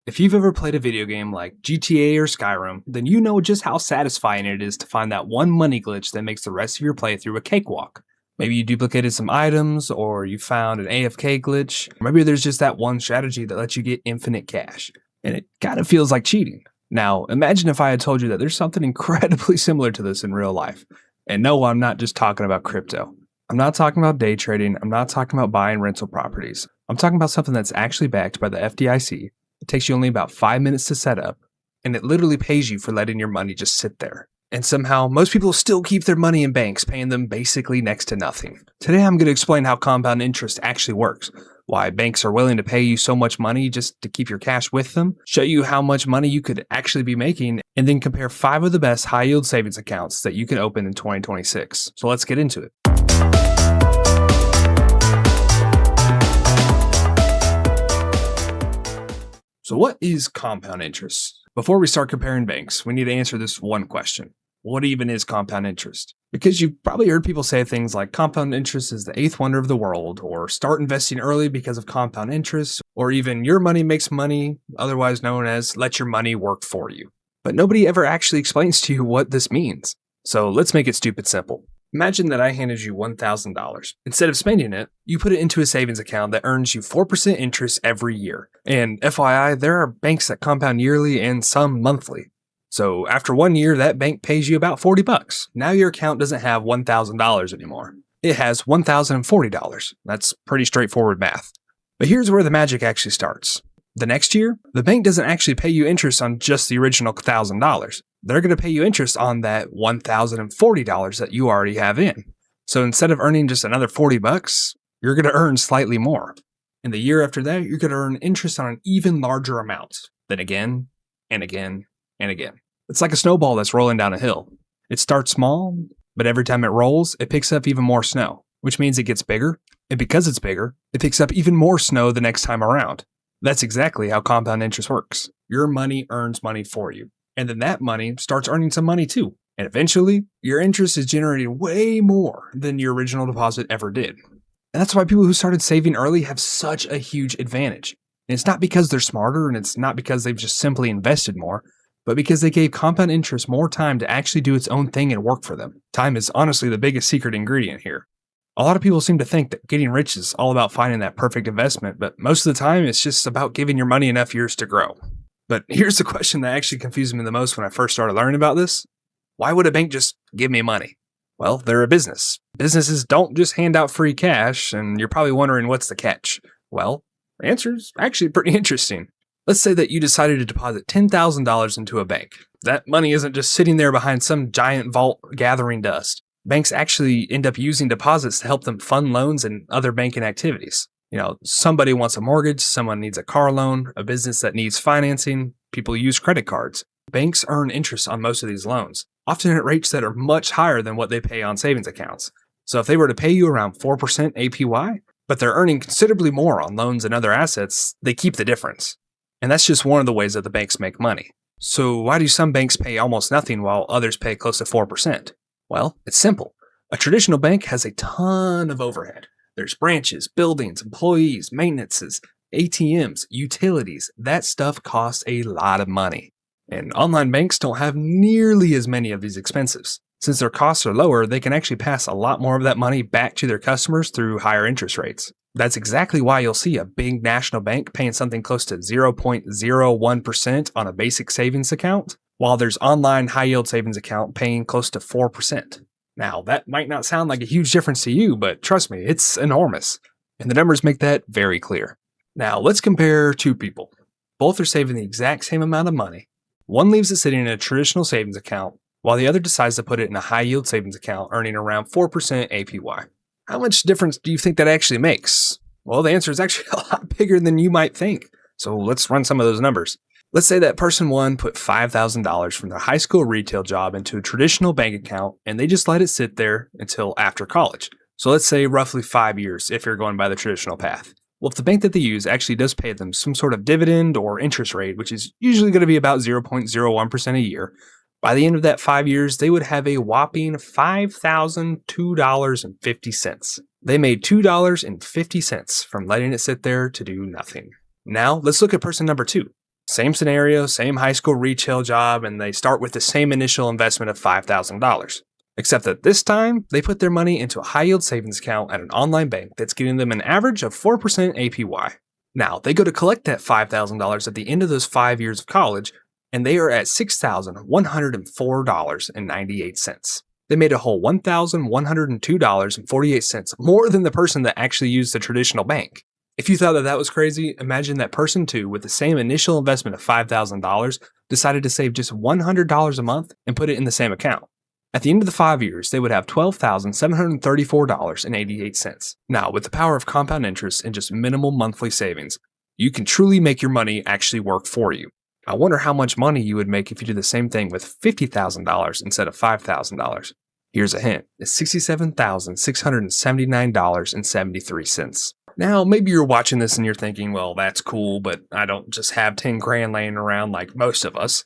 If you've ever played a video game like GTA or Skyrim, then you know just how satisfying it is to find that one money glitch that makes the rest of your playthrough a cakewalk. Maybe you duplicated some items, or you found an AFK glitch, or maybe there's just that one strategy that lets you get infinite cash, and it kind of feels like cheating. Now, imagine if I had told you that there's something incredibly similar to this in real life. And no, I'm not just talking about crypto. I'm not talking about day trading. I'm not talking about buying rental properties. I'm talking about something that's actually backed by the FDIC. It takes you only about 5 minutes to set up, and it literally pays you for letting your money just sit there. And somehow, most people still keep their money in banks, paying them basically next to nothing. Today, I'm going to explain how compound interest actually works, why banks are willing to pay you so much money just to keep your cash with them, show you how much money you could actually be making, and then compare 5 of the best high-yield savings accounts that you can open in 2026. So let's get into it. So what is compound interest? Before we start comparing banks, we need to answer this one question. What even is compound interest? Because you've probably heard people say things like compound interest is the eighth wonder of the world, or start investing early because of compound interest, or even your money makes money, otherwise known as let your money work for you. But nobody ever actually explains to you what this means. So let's make it stupid simple. Imagine that I handed you $1,000. Instead of spending it, you put it into a savings account that earns you 4% interest every year. And FYI, there are banks that compound yearly and some monthly. So after 1 year, that bank pays you about $40. Now your account doesn't have $1,000 anymore. It has $1,040. That's pretty straightforward math. But here's where the magic actually starts. The next year, the bank doesn't actually pay you interest on just the original $1,000. They're going to pay you interest on that $1,040 that you already have in. So instead of earning just another $40, you're going to earn slightly more. And the year after that, you're going to earn interest on an even larger amount. Then again, and again, and again. It's like a snowball that's rolling down a hill. It starts small, but every time it rolls, it picks up even more snow, which means it gets bigger. And because it's bigger, it picks up even more snow the next time around. That's exactly how compound interest works. Your money earns money for you. And then that money starts earning some money too. And eventually, your interest is generating way more than your original deposit ever did. And that's why people who started saving early have such a huge advantage. And it's not because they're smarter, and it's not because they've just simply invested more, but because they gave compound interest more time to actually do its own thing and work for them. Time is honestly the biggest secret ingredient here. A lot of people seem to think that getting rich is all about finding that perfect investment, but most of the time it's just about giving your money enough years to grow. But here's the question that actually confused me the most when I first started learning about this. Why would a bank just give me money? Well, they're a business. Businesses don't just hand out free cash, and you're probably wondering what's the catch. Well, the answer is actually pretty interesting. Let's say that you decided to deposit $10,000 into a bank. That money isn't just sitting there behind some giant vault gathering dust. Banks actually end up using deposits to help them fund loans and other banking activities. Somebody wants a mortgage, someone needs a car loan, a business that needs financing, people use credit cards. Banks earn interest on most of these loans, often at rates that are much higher than what they pay on savings accounts. So if they were to pay you around 4% APY, but they're earning considerably more on loans and other assets, they keep the difference. And that's just one of the ways that the banks make money. So why do some banks pay almost nothing while others pay close to 4%? Well, it's simple. A traditional bank has a ton of overhead. There's branches, buildings, employees, maintenances, ATMs, utilities. That stuff costs a lot of money. And online banks don't have nearly as many of these expenses. Since their costs are lower, they can actually pass a lot more of that money back to their customers through higher interest rates. That's exactly why you'll see a big national bank paying something close to 0.01% on a basic savings account, while there's online high-yield savings account paying close to 4%. Now, that might not sound like a huge difference to you, but trust me, it's enormous. And the numbers make that very clear. Now, let's compare two people. Both are saving the exact same amount of money. One leaves it sitting in a traditional savings account, while the other decides to put it in a high-yield savings account earning around 4% APY. How much difference do you think that actually makes? Well, the answer is actually a lot bigger than you might think. So let's run some of those numbers. Let's say that person one put $5,000 from their high school retail job into a traditional bank account, and they just let it sit there until after college. So let's say roughly 5 years if you're going by the traditional path. Well, if the bank that they use actually does pay them some sort of dividend or interest rate, which is usually going to be about 0.01% a year, by the end of that 5 years, they would have a whopping $5,002.50. They made $2.50 from letting it sit there to do nothing. Now, let's look at person number two. Same scenario, same high school retail job, and they start with the same initial investment of $5,000. Except that this time, they put their money into a high yield savings account at an online bank that's getting them an average of 4% APY. Now, they go to collect that $5,000 at the end of those 5 years of college, and they are at $6,104.98. They made a whole $1,102.48 more than the person that actually used the traditional bank. If you thought that that was crazy, imagine that person too, with the same initial investment of $5,000, decided to save just $100 a month and put it in the same account. At the end of the 5 years, they would have $12,734.88. Now, with the power of compound interest and just minimal monthly savings, you can truly make your money actually work for you. I wonder how much money you would make if you did the same thing with $50,000 instead of $5,000. Here's a hint. It's $67,679.73. Now, maybe you're watching this and you're thinking, well, that's cool, but I don't just have 10 grand laying around like most of us.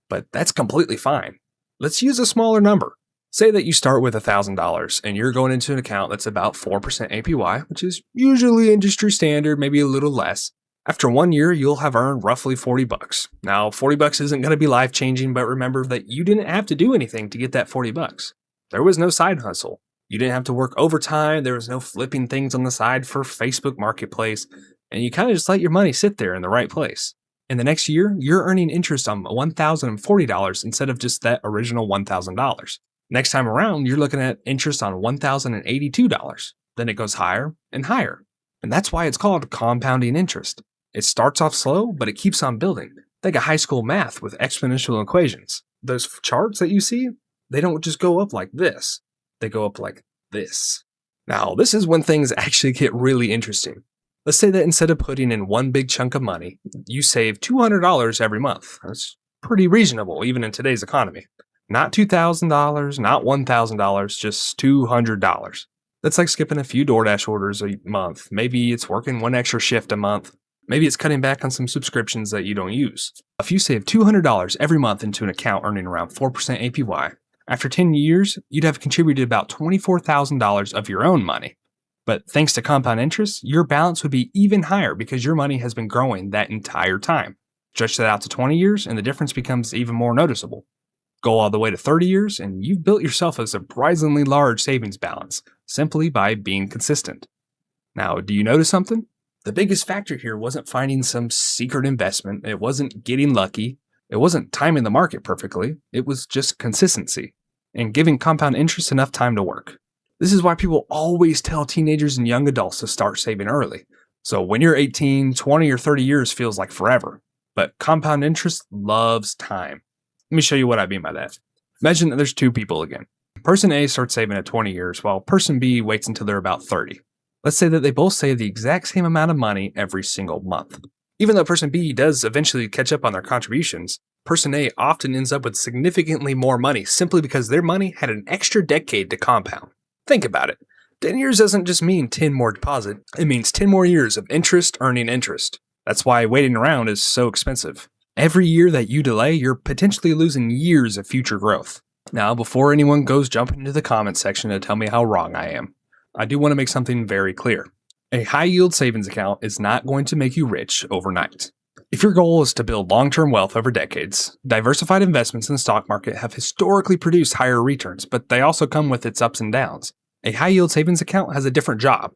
But that's completely fine. Let's use a smaller number. Say that you start with $1,000 and you're going into an account that's about 4% APY, which is usually industry standard, maybe a little less. After 1 year, you'll have earned roughly $40. Now, $40 isn't going to be life-changing, but remember that you didn't have to do anything to get that $40. There was no side hustle. You didn't have to work overtime. There was no flipping things on the side for Facebook Marketplace, and you kind of just let your money sit there in the right place. In the next year, you're earning interest on $1,040 instead of just that original $1,000. Next time around, you're looking at interest on $1,082. Then it goes higher and higher. And that's why it's called compounding interest. It starts off slow, but it keeps on building. Think of high school math with exponential equations. Those charts that you see, they don't just go up like this. They go up like this. Now, this is when things actually get really interesting. Let's say that instead of putting in one big chunk of money, you save $200 every month. That's pretty reasonable, even in today's economy. Not $2,000, not $1,000, just $200. That's like skipping a few DoorDash orders a month. Maybe it's working one extra shift a month. Maybe it's cutting back on some subscriptions that you don't use. If you save $200 every month into an account earning around 4% APY, after 10 years, you'd have contributed about $24,000 of your own money. But thanks to compound interest, your balance would be even higher because your money has been growing that entire time. Stretch that out to 20 years and the difference becomes even more noticeable. Go all the way to 30 years and you've built yourself a surprisingly large savings balance simply by being consistent. Now, do you notice something? The biggest factor here wasn't finding some secret investment. It wasn't getting lucky. It wasn't timing the market perfectly. It was just consistency and giving compound interest enough time to work. This is why people always tell teenagers and young adults to start saving early. So when you're 18, 20, or 30 years feels like forever. But compound interest loves time. Let me show you what I mean by that. Imagine that there's two people again. Person A starts saving at 20 years while person B waits until they're about 30. Let's say that they both save the exact same amount of money every single month. Even though person B does eventually catch up on their contributions, person A often ends up with significantly more money simply because their money had an extra decade to compound. Think about it. 10 years doesn't just mean 10 more deposit, it means 10 more years of interest earning interest. That's why waiting around is so expensive. Every year that you delay, you're potentially losing years of future growth. Now, before anyone goes jumping into the comments section to tell me how wrong I am, I do want to make something very clear. A high-yield savings account is not going to make you rich overnight. If your goal is to build long-term wealth over decades, diversified investments in the stock market have historically produced higher returns, but they also come with its ups and downs. A high-yield savings account has a different job.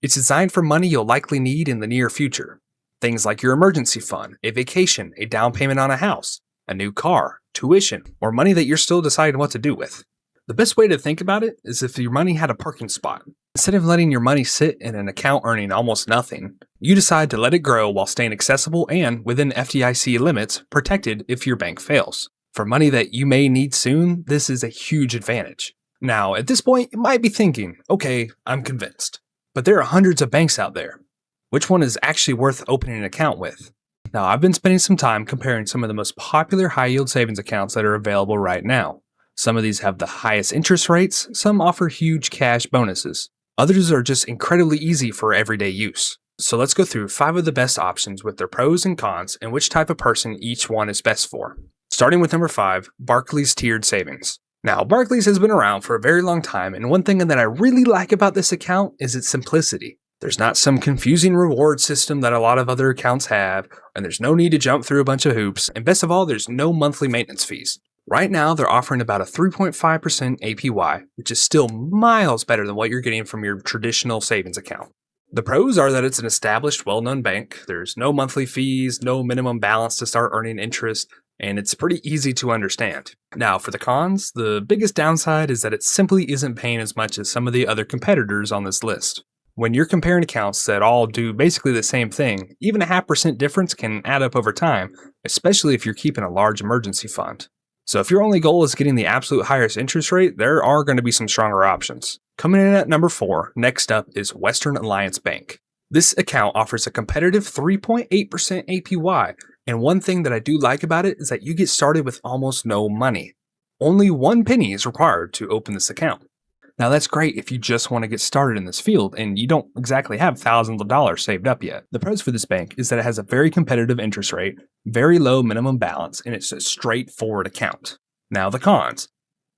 It's designed for money you'll likely need in the near future. Things like your emergency fund, a vacation, a down payment on a house, a new car, tuition, or money that you're still deciding what to do with. The best way to think about it is if your money had a parking spot. Instead of letting your money sit in an account earning almost nothing, you decide to let it grow while staying accessible and, within FDIC limits, protected if your bank fails. For money that you may need soon, this is a huge advantage. Now, at this point, you might be thinking, okay, I'm convinced. But there are hundreds of banks out there. Which one is actually worth opening an account with? Now, I've been spending some time comparing some of the most popular high-yield savings accounts that are available right now. Some of these have the highest interest rates, some offer huge cash bonuses. Others are just incredibly easy for everyday use. So let's go through 5 of the best options with their pros and cons and which type of person each one is best for. Starting with number 5, Barclays Tiered Savings. Now, Barclays has been around for a very long time, and one thing that I really like about this account is its simplicity. There's not some confusing reward system that a lot of other accounts have, and there's no need to jump through a bunch of hoops, and best of all, there's no monthly maintenance fees. Right now, they're offering about a 3.5% APY, which is still miles better than what you're getting from your traditional savings account. The pros are that it's an established, well-known bank, there's no monthly fees, no minimum balance to start earning interest, and it's pretty easy to understand. Now, for the cons, the biggest downside is that it simply isn't paying as much as some of the other competitors on this list. When you're comparing accounts that all do basically the same thing, even a 0.5% difference can add up over time, especially if you're keeping a large emergency fund. So if your only goal is getting the absolute highest interest rate, there are going to be some stronger options. Coming in at number 4, next up is Western Alliance Bank. This account offers a competitive 3.8% APY, and one thing that I do like about it is that you get started with almost no money. Only 1 penny is required to open this account. Now that's great if you just want to get started in this field and you don't exactly have thousands of dollars saved up yet. The pros for this bank is that it has a very competitive interest rate, very low minimum balance, and it's a straightforward account. Now the cons.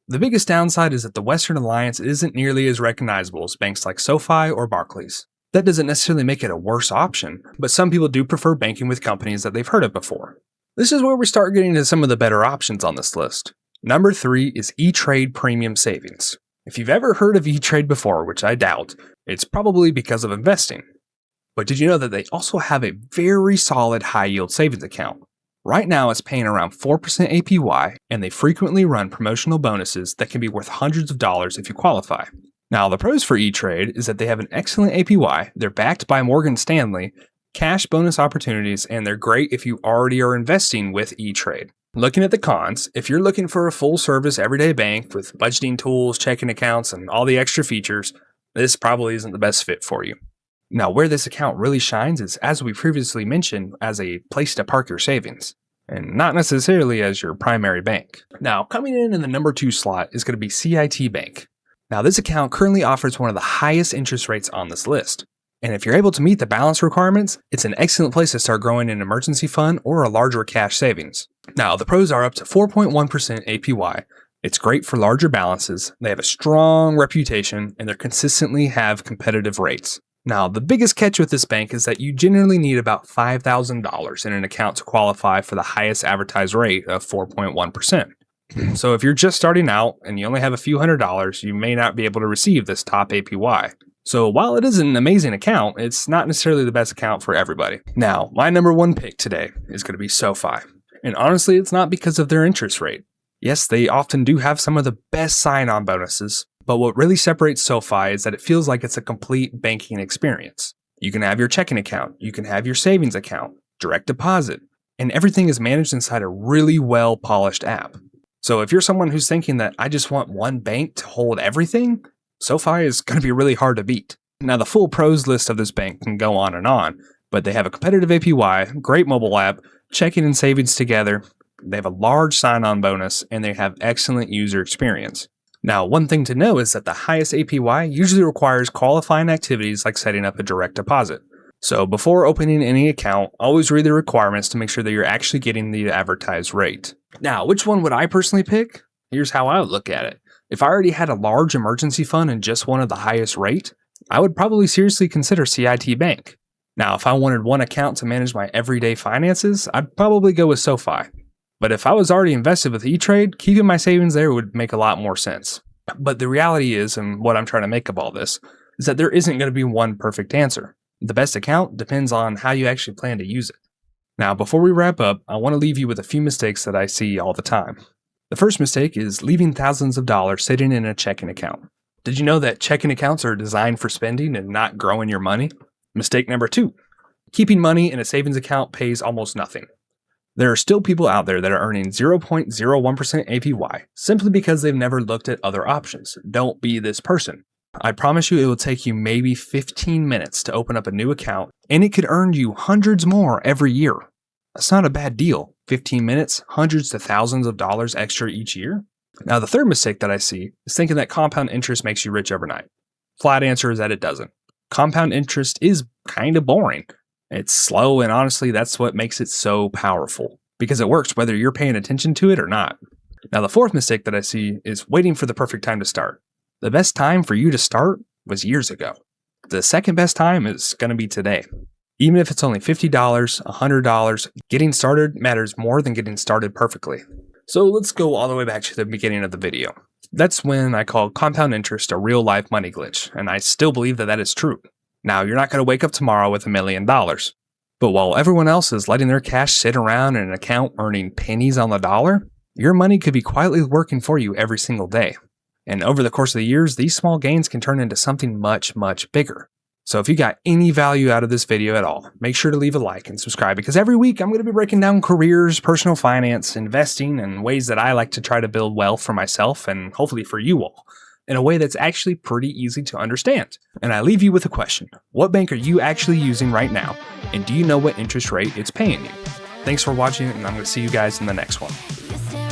The biggest downside is that the Western Alliance isn't nearly as recognizable as banks like SoFi or Barclays. That doesn't necessarily make it a worse option, but some people do prefer banking with companies that they've heard of before. This is where we start getting to some of the better options on this list. Number 3 is E-Trade Premium Savings. If you've ever heard of E-Trade before, which I doubt, it's probably because of investing. But did you know that they also have a very solid high-yield savings account? Right now it's paying around 4% APY, and they frequently run promotional bonuses that can be worth hundreds of dollars if you qualify. Now the pros for E-Trade is that they have an excellent APY, they're backed by Morgan Stanley, cash bonus opportunities, and they're great if you already are investing with E-Trade. Looking at the cons, if you're looking for a full-service everyday bank with budgeting tools, checking accounts, and all the extra features, this probably isn't the best fit for you. Now, where this account really shines is, as we previously mentioned, as a place to park your savings, and not necessarily as your primary bank. Now, coming in the number 2 slot is going to be CIT Bank. Now, this account currently offers one of the highest interest rates on this list. And if you're able to meet the balance requirements, it's an excellent place to start growing an emergency fund or a larger cash savings. Now, the pros are up to 4.1% APY. It's great for larger balances, they have a strong reputation, and they consistently have competitive rates. Now, the biggest catch with this bank is that you generally need about $5,000 in an account to qualify for the highest advertised rate of 4.1%. So if you're just starting out and you only have a few $100s, you may not be able to receive this top APY. So while it is an amazing account, it's not necessarily the best account for everybody. Now, my number 1 pick today is going to be SoFi. And honestly, it's not because of their interest rate. Yes, they often do have some of the best sign-on bonuses, but what really separates SoFi is that it feels like it's a complete banking experience. You can have your checking account, you can have your savings account, direct deposit, and everything is managed inside a really well-polished app. So if you're someone who's thinking that I just want one bank to hold everything, SoFi is going to be really hard to beat. Now, the full pros list of this bank can go on, but they have a competitive APY, great mobile app, checking and savings together, they have a large sign-on bonus, and they have excellent user experience. Now, one thing to know is that the highest APY usually requires qualifying activities like setting up a direct deposit. So before opening any account, always read the requirements to make sure that you're actually getting the advertised rate. Now, which one would I personally pick? Here's how I would look at it. If I already had a large emergency fund and just wanted the highest rate, I would probably seriously consider CIT Bank. Now, if I wanted one account to manage my everyday finances, I'd probably go with SoFi. But if I was already invested with E-Trade, keeping my savings there would make a lot more sense. But the reality is, and what I'm trying to make of all this, is that there isn't going to be one perfect answer. The best account depends on how you actually plan to use it. Now, before we wrap up, I want to leave you with a few mistakes that I see all the time. The first mistake is leaving thousands of dollars sitting in a checking account. Did you know that checking accounts are designed for spending and not growing your money? Mistake number 2, keeping money in a savings account pays almost nothing. There are still people out there that are earning 0.01% APY simply because they've never looked at other options. Don't be this person. I promise you it will take you maybe 15 minutes to open up a new account, and it could earn you hundreds more every year. That's not a bad deal. 15 minutes, hundreds to thousands of dollars extra each year. Now, the third mistake that I see is thinking that compound interest makes you rich overnight. Flat answer is that it doesn't. Compound interest is kind of boring. It's slow, and honestly, that's what makes it so powerful, because it works whether you're paying attention to it or not. Now, the fourth mistake that I see is waiting for the perfect time to start. The best time for you to start was years ago. the second best time is going to be today. Even if it's only $50, $100, getting started matters more than getting started perfectly. So let's go all the way back to the beginning of the video. That's when I called compound interest a real-life money glitch, and I still believe that is true. Now, you're not going to wake up tomorrow with $1 million. But while everyone else is letting their cash sit around in an account earning pennies on the dollar, your money could be quietly working for you every single day. And over the course of the years, these small gains can turn into something much, much bigger. So if you got any value out of this video at all, make sure to leave a like and subscribe, because every week I'm going to be breaking down careers, personal finance, investing, and ways that I like to try to build wealth for myself and hopefully for you all in a way that's actually pretty easy to understand. And I leave you with a question. What bank are you actually using right now? And do you know what interest rate it's paying you? Thanks for watching, and I'm going to see you guys in the next one.